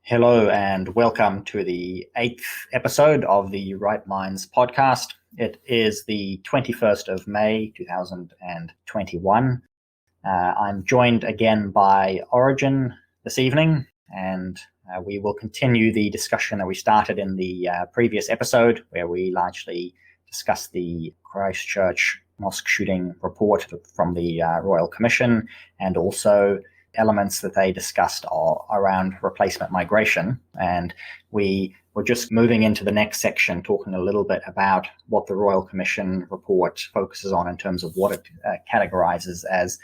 Hello and welcome to the 8th episode of the Right Minds podcast. It is the 21st of May 2021. I'm joined again by Origen this evening, and we will continue the discussion that we started in the previous episode, where we largely discussed the Christchurch mosque shooting report from the Royal Commission, and also elements that they discussed are around replacement migration. And we were just moving into the next section, talking a little bit about what the Royal Commission report focuses on in terms of what it categorizes as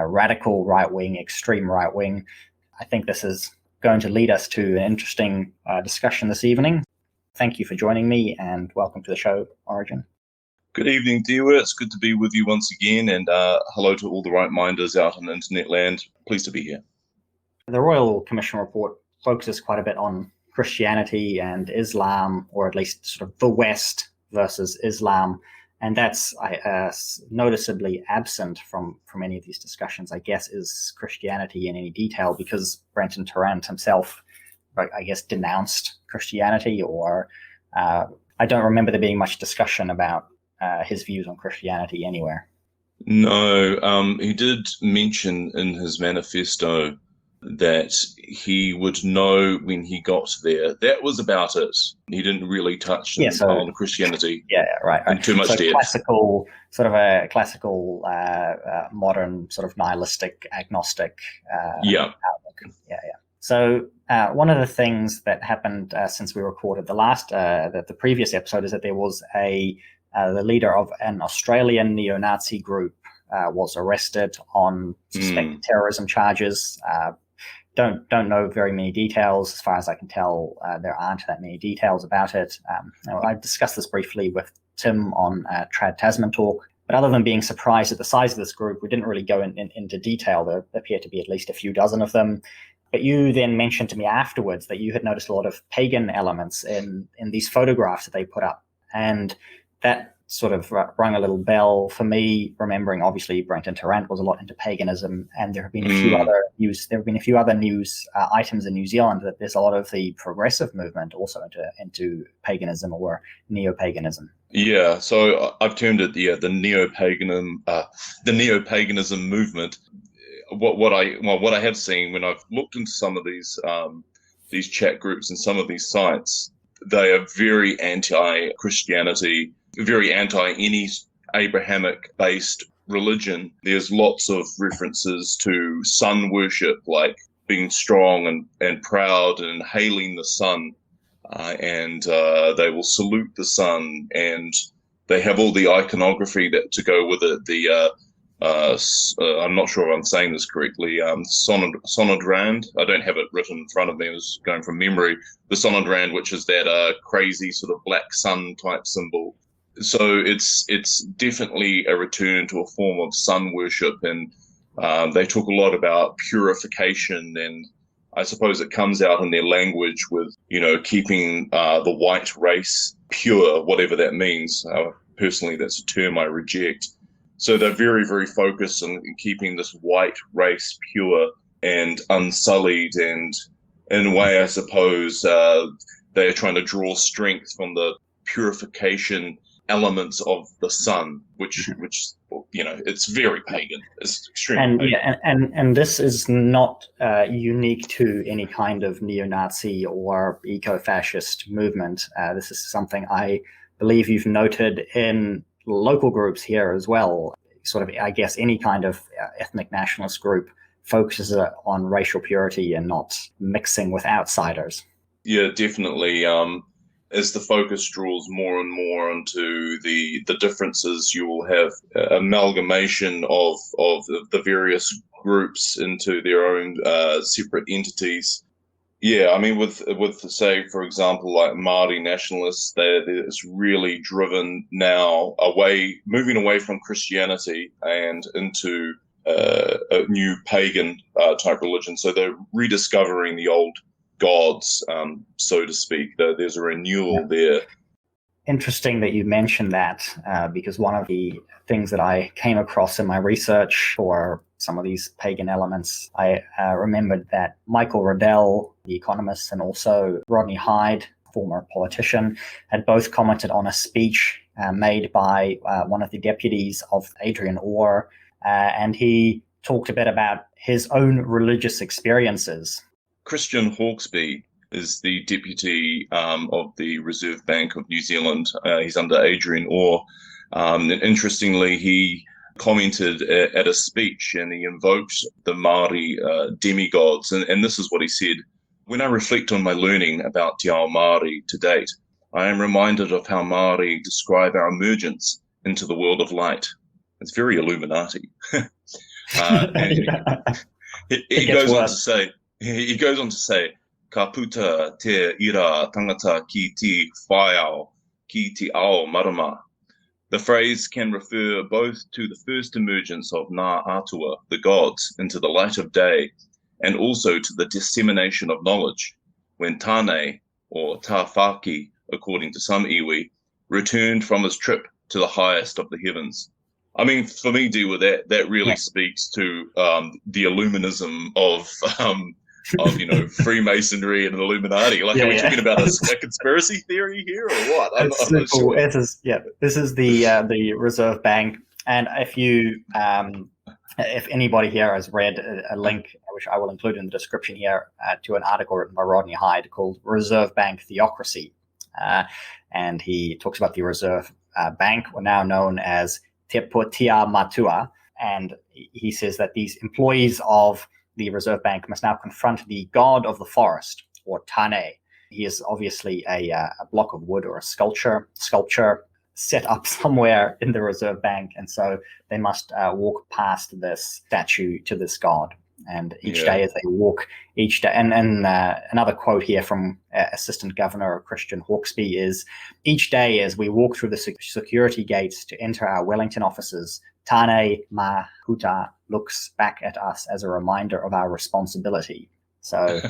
radical right-wing, extreme right-wing. I think this is going to lead us to an interesting discussion this evening. Thank you for joining me, and welcome to the show, Origen. Good evening, Dieuwe. It's good to be with you once again, and hello to all the right-minders out in internet land. Pleased to be here. The Royal Commission report focuses quite a bit on Christianity and Islam, or at least sort of the West versus Islam, and that's noticeably absent from any of these discussions, I guess, is Christianity in any detail, because Brenton Tarrant himself, I guess, denounced Christianity, or I don't remember there being much discussion about his views on Christianity anywhere. No, he did mention in his manifesto that he would know when he got there. That was about it. He didn't really touch on Christianity. Yeah, right. In too much depth. Classical, modern sort of nihilistic, agnostic outlook. Yeah. So one of the things that happened since we recorded the previous episode is that there was the leader of an Australian neo-Nazi group was arrested on suspected terrorism charges. Don't know very many details. As far as I can tell, there aren't that many details about it. I discussed this briefly with Tim on Trad Tasman Talk, but other than being surprised at the size of this group, we didn't really go into detail. There appear to be at least a few dozen of them. But you then mentioned to me afterwards that you had noticed a lot of pagan elements in these photographs that they put up, and that sort of rung a little bell for me, remembering obviously Brenton Tarrant was a lot into paganism, and there have been a few other news items in New Zealand that there's a lot of the progressive movement also into paganism or neopaganism. Yeah, so I've termed it the neopaganism movement. What I have seen when I've looked into some of these chat groups and some of these sites, they are very anti-Christianity, very anti any Abrahamic-based religion. There's lots of references to sun worship, like being strong and proud and hailing the sun, and they will salute the sun, and they have all the iconography to go with it. I'm not sure if I'm saying this correctly, Sonnenbrand. I don't have it written in front of me. I was going from memory. The Sonnenbrand, which is that crazy sort of black sun type symbol. So it's definitely a return to a form of sun worship, and they talk a lot about purification, and I suppose it comes out in their language with, keeping the white race pure, whatever that means. Personally, that's a term I reject. So they're very, very focused on keeping this white race pure and unsullied, and in a way, I suppose, they are trying to draw strength from the purification elements of the sun, which it's very pagan. It's extremely pagan. And this is not unique to any kind of neo-Nazi or eco-fascist movement. This is something I believe you've noted in local groups here as well. Sort of, I guess, any kind of ethnic nationalist group focuses on racial purity and not mixing with outsiders. Yeah, definitely. As the focus draws more and more onto the differences, you will have amalgamation of the various groups into their own separate entities. Yeah, I mean, with say, for example, like Maori nationalists, it's really driven now moving away from Christianity and into a new pagan type religion. So they're rediscovering the old gods, so to speak. There's a renewal there. Interesting that you mentioned that, because one of the things that I came across in my research for some of these pagan elements. I remembered that Michael Riddell, the economist, and also Rodney Hyde, former politician, had both commented on a speech made by one of the deputies of Adrian Orr, and he talked a bit about his own religious experiences. Christian Hawkesby is the deputy of the Reserve Bank of New Zealand. He's under Adrian Orr. And interestingly, he commented at a speech and he invoked the Maori demigods. And this is what he said: "When I reflect on my learning about Te Ao Māori to date, I am reminded of how Maori describe our emergence into the world of light." It's very Illuminati. He goes on to say, "Ka puta te ira tangata ki te whaiao, ki te ao marama." The phrase can refer both to the first emergence of Ngā Atua, the gods, into the light of day, and also to the dissemination of knowledge, when Tāne, or Tāwhaki, according to some iwi, returned from his trip to the highest of the heavens. I mean, for me, Dieuwe, that really speaks to the Illuminism of Freemasonry and Illuminati. Like, are we talking about a conspiracy theory here, or what? I'm not sure. This is the Reserve Bank, and if anybody here has read a link, which I will include in the description here, to an article written by Rodney Hyde called "Reserve Bank Theocracy," and he talks about the Reserve Bank, now known as Te Potia Matua, and he says that these employees of the Reserve Bank must now confront the god of the forest, or Tāne. He is obviously a block of wood or a sculpture set up somewhere in the Reserve Bank, and so they must walk past this statue to this god. And each day as they walk, and another quote here from Assistant Governor Christian Hawkesby is, "Each day as we walk through the security gates to enter our Wellington offices, Tāne Mahuta looks back at us as a reminder of our responsibility." So,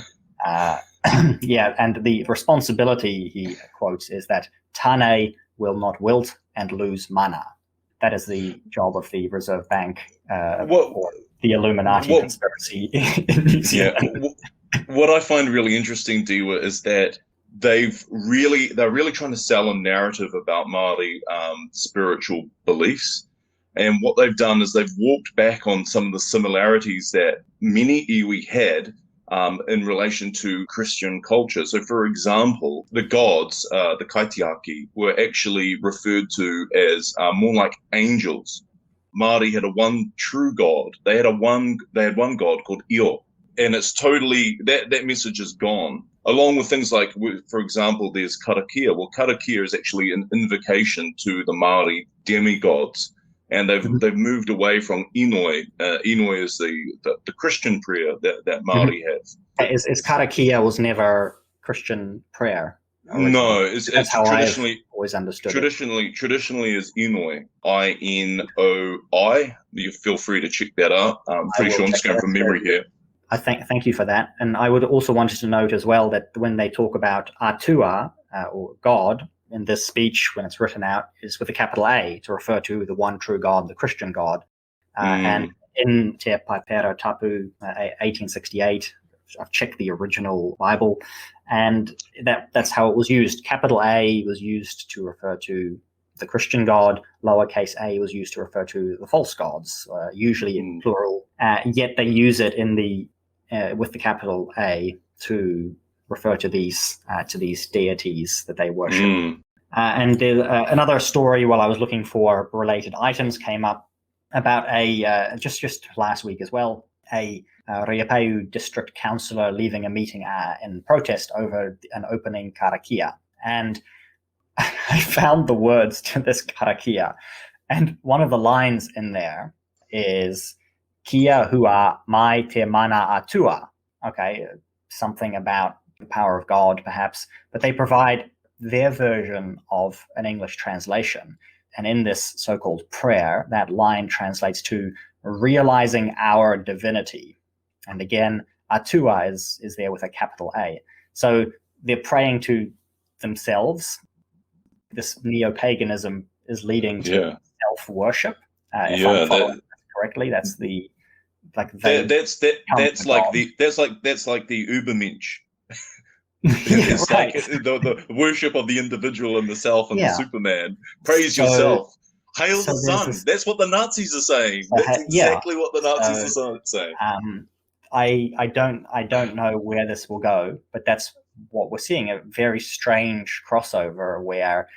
and the responsibility, he quotes, is that Tāne will not wilt and lose mana. That is the job of the Reserve Bank, or the Illuminati conspiracy in New Zealand. What I find really interesting, Dieuwe, is that they're really trying to sell a narrative about Māori spiritual beliefs. And what they've done is they've walked back on some of the similarities that many iwi had in relation to Christian culture. So, for example, the gods, the kaitiaki, were actually referred to as more like angels. Māori had one true god. They had one god called Io, and it's totally that message is gone. Along with things like, for example, there's karakia. Well, karakia is actually an invocation to the Māori demigods. And they've moved away from Inoi. Inoi is the Christian prayer that Māori have. Is karakia was never Christian prayer? Originally. No, it's traditionally I've always understood. Traditionally is Inoi, I-N-O-I. You feel free to check that out. I'm pretty sure I'm just going from memory here. I thank you for that. And I would also wanted to note as well that when they talk about Atua, or God, in this speech, when it's written out, is with a capital A to refer to the one true God, the Christian God. And in Te Paipera Tapu, 1868, I've checked the original Bible, and that's how it was used. Capital A was used to refer to the Christian God. Lowercase a was used to refer to the false gods, usually in plural. Yet they use it in with the capital A to refer to these deities that they worship. And another story while I was looking for related items came up about just last week as well, a Riapeu district councillor leaving a meeting in protest over an opening karakia. And I found the words to this karakia, and one of the lines in there is "Kia hua mai te mana atua." Okay, something about the power of God, perhaps, but they provide their version of an English translation. And in this so-called prayer, that line translates to "realizing our divinity." And again, atua is there with a capital A. So they're praying to themselves. This neo-paganism is leading to self-worship. If I'm following that correctly, that's the that's like the Übermensch. It's right. like the worship of the individual and the self and the Superman. Praise yourself. Hail the sun. That's what the Nazis are saying. That's exactly what the Nazis are saying. I don't know where this will go, but that's what we're seeing, a very strange crossover where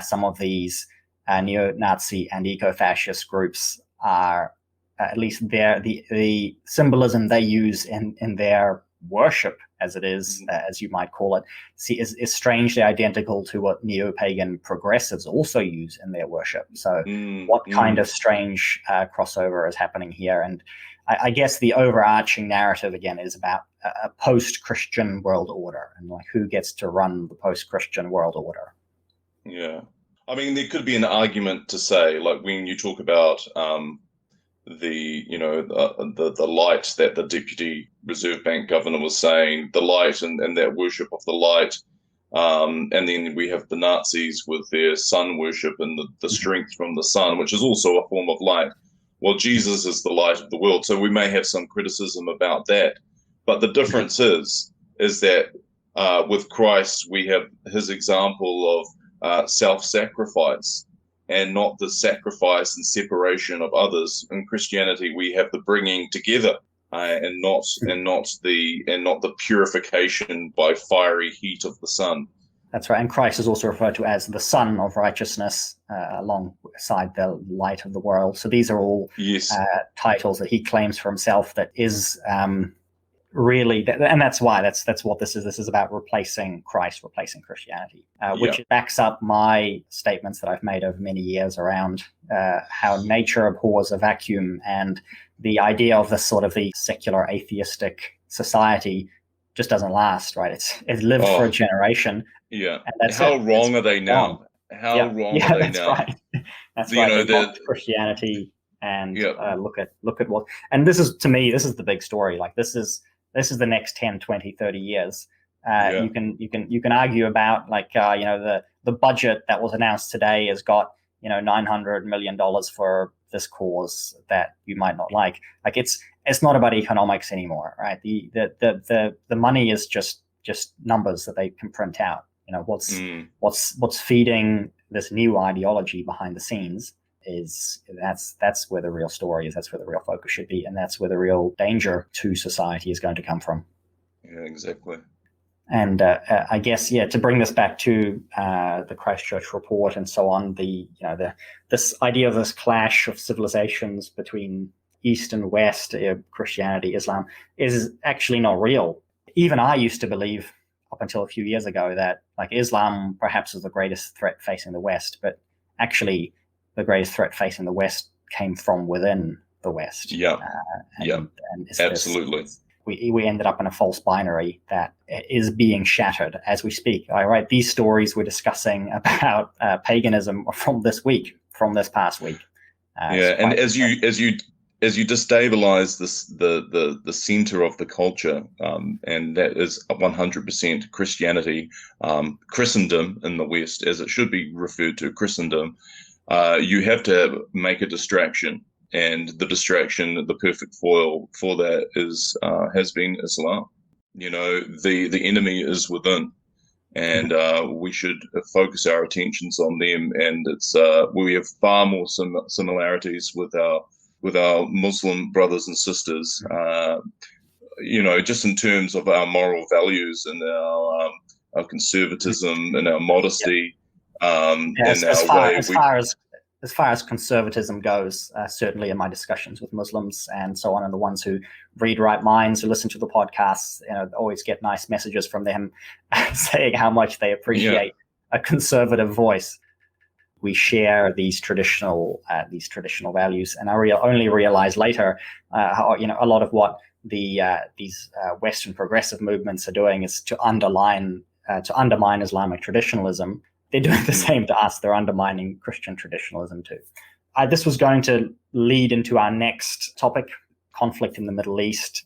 some of these neo-Nazi and eco-fascist groups are, at least the symbolism they use in their worship, as it is, as you might call it, is strangely identical to what neo-pagan progressives also use in their worship. So what kind of strange crossover is happening here? And I guess the overarching narrative, again, is about a post-Christian world order and like who gets to run the post-Christian world order. Yeah. I mean, there could be an argument to say, like when you talk about the light that the Deputy Reserve Bank Governor was saying, the light and that worship of the light, and then we have the Nazis with their sun worship and the strength from the sun, which is also a form of light. Well, Jesus is the light of the world, so we may have some criticism about that. But the difference is that with Christ, we have his example of self-sacrifice and not the sacrifice and separation of others. In Christianity, we have the bringing together and not the purification by fiery heat of the sun. That's right. And Christ is also referred to as the Son of Righteousness alongside the light of the world. So these are all titles that he claims for himself that is really, and that's why that's what this is. This is about replacing Christ, replacing Christianity, which backs up my statements that I've made over many years around how nature abhors a vacuum, and the idea of this sort of the secular atheistic society just doesn't last, right? It lived for a generation. Yeah. And that's how wrong are they now? How wrong are they now? Right. That's right. They mocked Christianity and look at what, and this is, to me, this is the big story. Like this is the next 10, 20, 30 years. You can argue about like, the budget that was announced today has got, $900 million for this cause that you might not like. Like it's not about economics anymore, right? The money is just numbers that they can print out. What's feeding this new ideology behind the scenes is that's where the real story is. That's where the real focus should be, and that's where the real danger to society is going to come from. Yeah, exactly. And I guess to bring this back to the Christchurch report and so on, this idea of this clash of civilizations between East and West, Christianity, Islam, is actually not real. Even I used to believe up until a few years ago that like Islam perhaps was the greatest threat facing the West, but actually the greatest threat facing the West came from within the West. And absolutely. We ended up in a false binary that is being shattered as we speak. I write these stories we're discussing about paganism from this past week. And as you destabilize the center of the culture, and that is 100% Christianity, Christendom in the West, as it should be referred to, Christendom, you have to make a distraction. And the distraction, the perfect foil for that has been Islam. The enemy is within, and we should focus our attentions on them. And we have far more similarities with our Muslim brothers and sisters. Just in terms of our moral values and our conservatism and our modesty, As far as conservatism goes, certainly in my discussions with Muslims and so on, and the ones who read Right Minds, who listen to the podcasts, always get nice messages from them saying how much they appreciate a conservative voice. We share these traditional values, and I only realized later how a lot of what these Western progressive movements are doing is to undermine Islamic traditionalism. They're doing the same to us. They're undermining Christian traditionalism too. This was going to lead into our next topic, conflict in the Middle East,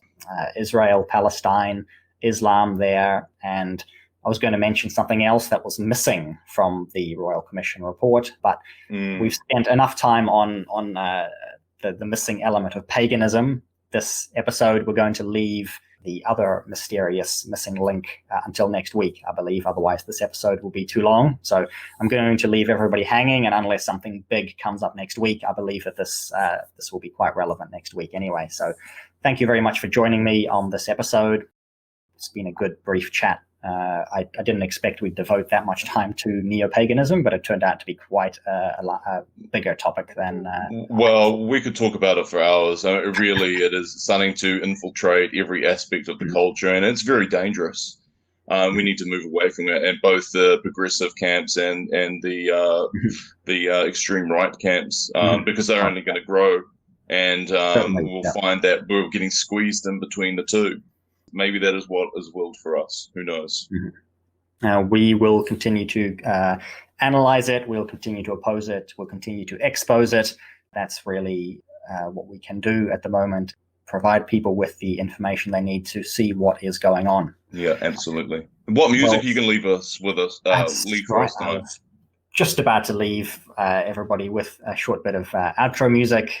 Israel, Palestine, Islam there. And I was going to mention something else that was missing from the Royal Commission report, but we've spent enough time on the missing element of paganism this episode. We're going to leave the other mysterious missing link until next week, I believe. Otherwise, this episode will be too long. So I'm going to leave everybody hanging, and unless something big comes up next week, I believe that this will be quite relevant next week anyway. So thank you very much for joining me on this episode. It's been a good brief chat. I didn't expect we'd devote that much time to neopaganism, but it turned out to be quite a bigger topic than... well, we could talk about it for hours. It is starting to infiltrate every aspect of the culture, and it's very dangerous. We need to move away from it, and both the progressive camps and the extreme right camps, because they're only going to grow, and we'll find that we're getting squeezed in between the two. Maybe that is what is willed for us. Who knows? We will continue to analyze it. We'll continue to oppose it. We'll continue to expose it. That's really what we can do at the moment. Provide people with the information they need to see what is going on. Yeah, absolutely. What music you can leave us with us? Leave for us tonight. Just about to leave everybody with a short bit of outro music.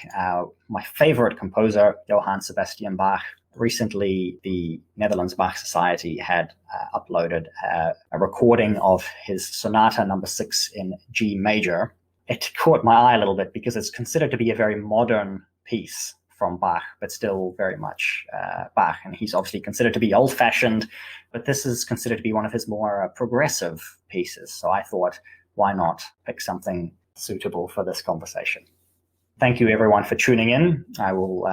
My favorite composer, Johann Sebastian Bach. Recently, the Netherlands Bach Society had uploaded a recording of his Sonata No. 6 in G major. It caught my eye a little bit because it's considered to be a very modern piece from Bach, but still very much Bach. And he's obviously considered to be old-fashioned, but this is considered to be one of his more progressive pieces. So I thought, why not pick something suitable for this conversation? Thank you, everyone, for tuning in. I will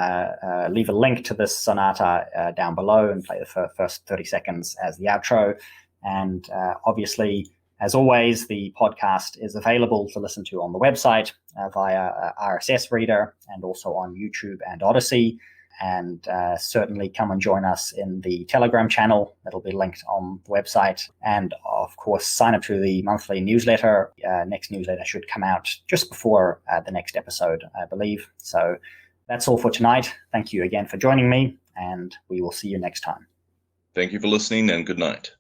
leave a link to this sonata down below and play the first 30 seconds as the outro. And obviously, as always, the podcast is available to listen to on the website via RSS reader and also on YouTube and Odyssey. And certainly come and join us in the Telegram channel. It'll be linked on the website. And of course, sign up to the monthly newsletter. Next newsletter should come out just before the next episode, I believe. So that's all for tonight. Thank you again for joining me, and we will see you next time. Thank you for listening, and good night.